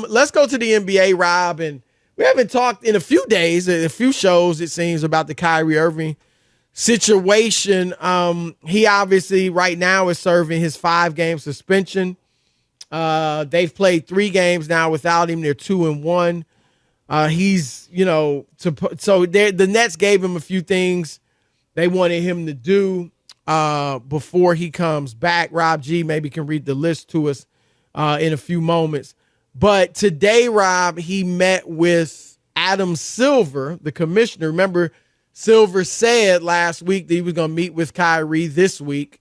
Let's go to the NBA, Rob, and we haven't talked in a few days, a few shows, it seems, about the Kyrie Irving situation. He obviously right now is serving his 5-game suspension. They've played 3 games now without him. They're 2-1. He's, the Nets gave him a few things they wanted him to do before he comes back. Rob G maybe can read the list to us in a few moments. But today, Rob, he met with Adam Silver, the commissioner. Remember, Silver said last week that he was going to meet with Kyrie this week.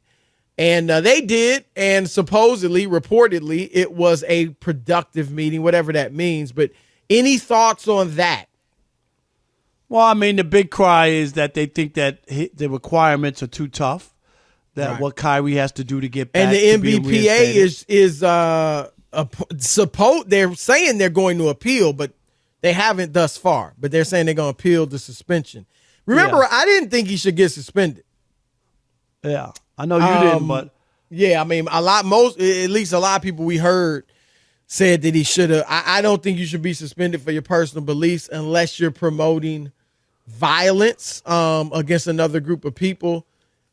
And they did. And supposedly, reportedly, it was a productive meeting, whatever that means. But any thoughts on that? Well, I mean, the big cry is that they think that the requirements are too tough, that right. What Kyrie has to do to get back. And the NBPA they're saying they're going to appeal, but they haven't thus far. But they're saying they're going to appeal the suspension. Remember, I didn't think he should get suspended. Yeah, I know you didn't, but yeah, I mean, at least a lot of people we heard said that he should have. I don't think you should be suspended for your personal beliefs unless you're promoting violence against another group of people.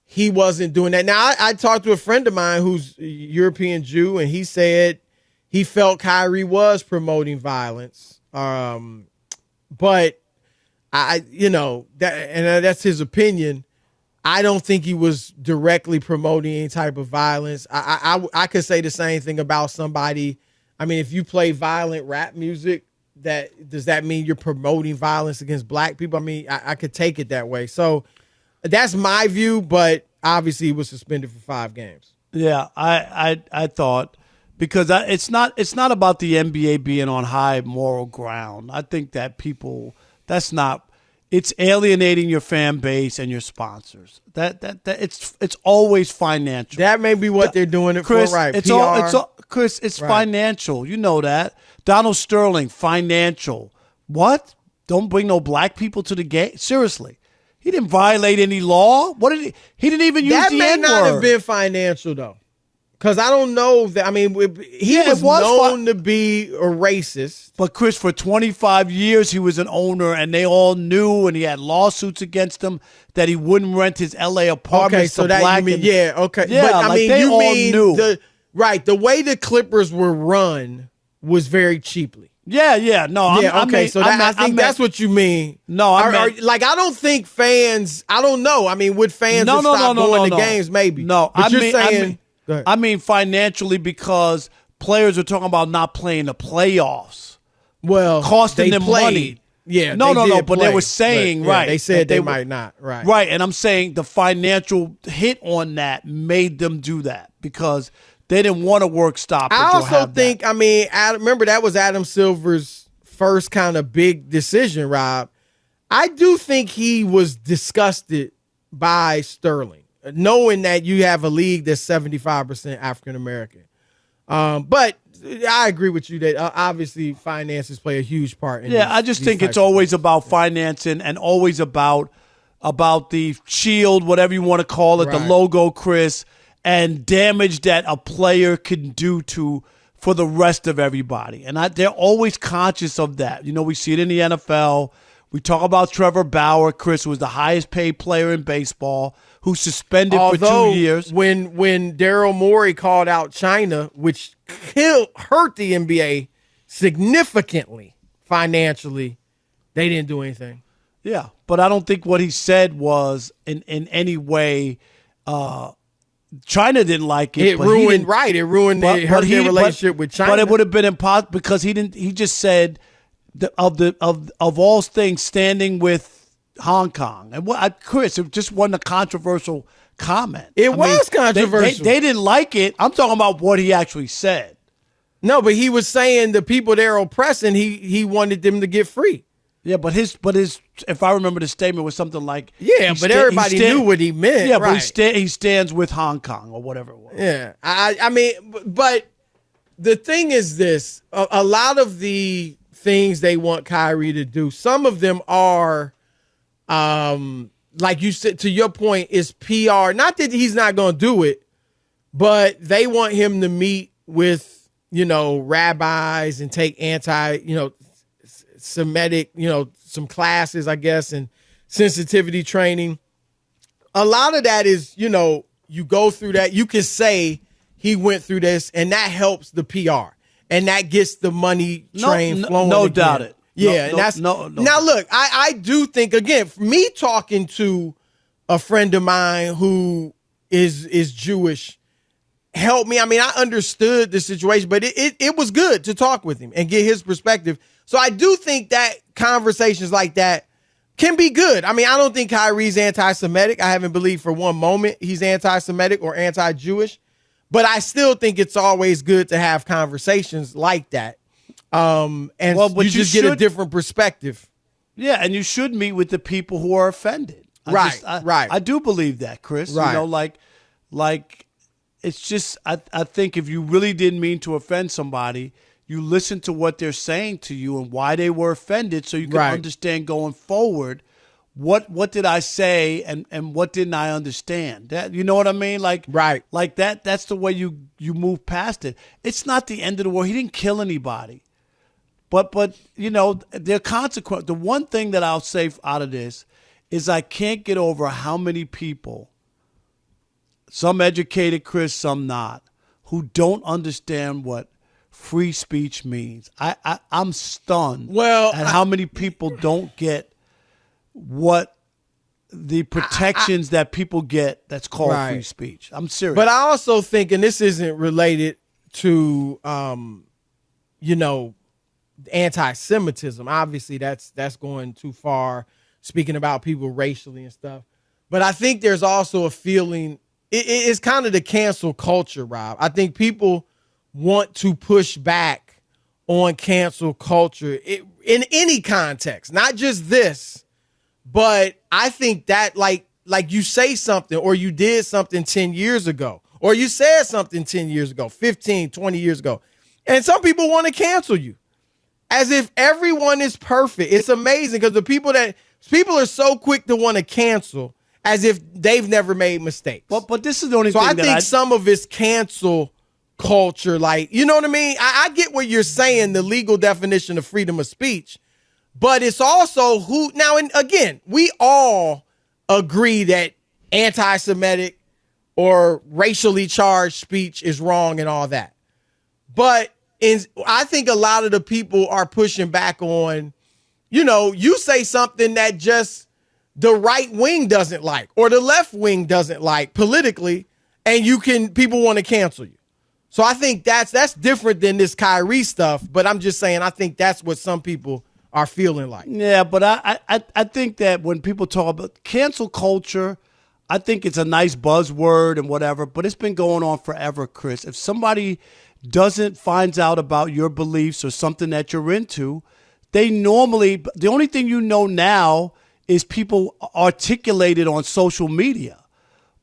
He wasn't doing that. Now, I talked to a friend of mine who's a European Jew, and he said he felt Kyrie was promoting violence. But that's his opinion. I don't think he was directly promoting any type of violence. I could say the same thing about somebody. I mean, if you play violent rap music, does that mean you're promoting violence against black people? I mean, I could take it that way. So that's my view, but obviously he was suspended for 5 games. Yeah, I thought, because it's not about the NBA being on high moral ground. I think that it's alienating your fan base and your sponsors. That it's always financial. That may be what they're doing it Chris, for, right? Chris, it's right. Financial. You know that. Donald Sterling, financial. What? Don't bring no black people to the game? Seriously. He didn't violate any law. What did he? He didn't even use the N-word. That may not have been financial, though. Because I don't know that. I mean, he was known to be a racist. But Chris, for 25 years, he was an owner, and they all knew, and he had lawsuits against him that he wouldn't rent his L.A. apartments to black. You mean, yeah, okay. Yeah, but I mean, they you all mean knew. The way the Clippers were run was very cheaply. Yeah. No, I think that's what you mean. No, I don't think fans. I don't know. I mean, would fans stop going to games? Maybe. No, But I mean financially, because players are talking about not playing the playoffs. Well, costing them money. Yeah. But they were saying, right. They said they might not. Right. Right. And I'm saying the financial hit on that made them do that because they didn't want to work stoppage. I also think, remember that was Adam Silver's first kind of big decision, Rob. I do think he was disgusted by Sterling, knowing that you have a league that's 75% African American. But I agree with you that obviously finances play a huge part in I just think it's always about financing and always about the shield, whatever you want to call it, right. The logo, Chris, and damage that a player can do for the rest of everybody. And they're always conscious of that. You know, we see it in the NFL. We talk about Trevor Bauer, Chris, who was the highest paid player in baseball, who's suspended for 2 years. When Daryl Morey called out China, which hurt the NBA significantly financially, they didn't do anything. Yeah, but I don't think what he said was in any way China didn't like it. It ruined their relationship with China. But it would have been impossible because he just said of all things standing with Hong Kong. And Chris, it just wasn't a controversial comment. It was controversial. They didn't like it. I'm talking about what he actually said. No, but he was saying the people they're oppressing, he wanted them to get free. Yeah, but his if I remember the statement was something like but everybody knew what he meant. Yeah, right. But he stands with Hong Kong or whatever it was. Yeah, I mean, but the thing is this: a lot of the things they want Kyrie to do, some of them are, like you said, to your point, is PR. Not that he's not going to do it, but they want him to meet with rabbis and take Semitic, some classes, I guess, and sensitivity training. A lot of that is, you go through that. You can say he went through this, and that helps the PR, and that gets the money train flowing. No again. doubt it. Yeah, no. Now look, I do think, again, for me talking to a friend of mine who is Jewish helped me. I mean, I understood the situation, but it was good to talk with him and get his perspective. So I do think that conversations like that can be good. I mean, I don't think Kyrie's anti-Semitic. I haven't believed for one moment he's anti-Semitic or anti-Jewish, but I still think it's always good to have conversations like that. And you just get a different perspective. Yeah, and you should meet with the people who are offended. Right. I do believe that, Chris. Right. Like it's just, I think if you really didn't mean to offend somebody, you listen to what they're saying to you and why they were offended, so you can understand going forward what did I say and what didn't I understand. That, you know what I mean? Like that's the way you move past it. It's not the end of the world. He didn't kill anybody. But there are consequences. The one thing that I'll say out of this is I can't get over how many people, some educated, Chris, some not, who don't understand what free speech means. I'm stunned at how many people don't get what the protections that people get that's called free speech. I'm serious. But I also think, and this isn't related to, anti-Semitism. Obviously, that's going too far, speaking about people racially and stuff. But I think there's also a feeling, it's kind of the cancel culture, Rob. I think people want to push back on cancel culture in any context, not just this, but I think that like you say something or you did something 10 years ago, or you said something 10 years ago, 15, 20 years ago, and some people want to cancel you as if everyone is perfect. It's amazing because people are so quick to want to cancel as if they've never made mistakes. But this is the only thing. So I think some of it's cancel culture, you know what I mean? I get what you're saying, the legal definition of freedom of speech, but it's also and again, we all agree that anti-Semitic or racially charged speech is wrong and all that. But I think a lot of the people are pushing back on, you say something that just the right wing doesn't like or the left wing doesn't like politically, and people want to cancel you. So I think that's different than this Kyrie stuff, but I'm just saying I think that's what some people are feeling like. Yeah, but I think that when people talk about cancel culture, I think it's a nice buzzword and whatever, but it's been going on forever, Chris. If somebody finds out about your beliefs or something that you're into, the only thing now is people articulate it on social media.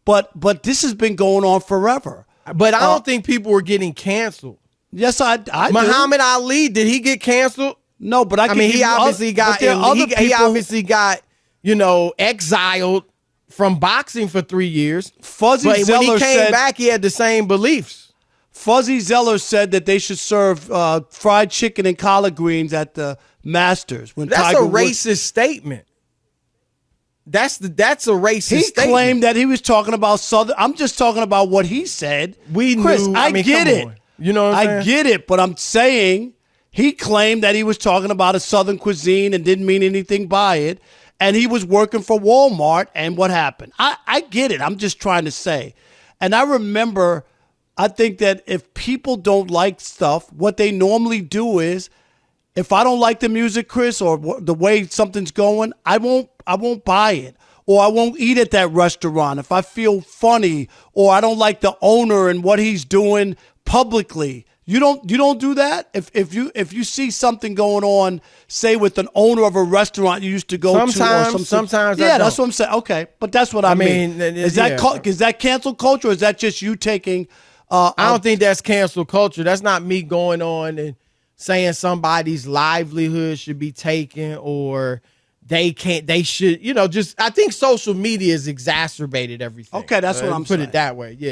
But this has been going on forever. But I don't think people were getting canceled. Yes, I Muhammad Ali, did he get canceled? No, but he obviously got exiled from boxing for 3 years. Fuzzy but Zeller when he came back, he had the same beliefs. Fuzzy Zeller said that they should serve fried chicken and collard greens at the Masters. That's a racist statement. That's a racist statement. He claimed that he was talking about Southern. I'm just talking about what he said. Chris, I get it. You know what I'm saying? I get it, but I'm saying he claimed that he was talking about a Southern cuisine and didn't mean anything by it. And he was working for Walmart, and what happened? I get it. I'm just trying to say. And I remember, I think that if people don't like stuff, what they normally do is, if I don't like the music, Chris, or the way something's going, I won't buy it, or I won't eat at that restaurant if I feel funny, or I don't like the owner and what he's doing publicly. You don't do that? If you see something going on, say with an owner of a restaurant you used to go to, or sometimes that's what I'm saying. Okay, but that's what I mean. Is that cancel culture, or is that just you taking? I don't think that's cancel culture. That's not me going on and saying somebody's livelihood should be taken, or they should, I think social media has exacerbated everything. Okay, that's what I'm saying. Put it that way, yeah.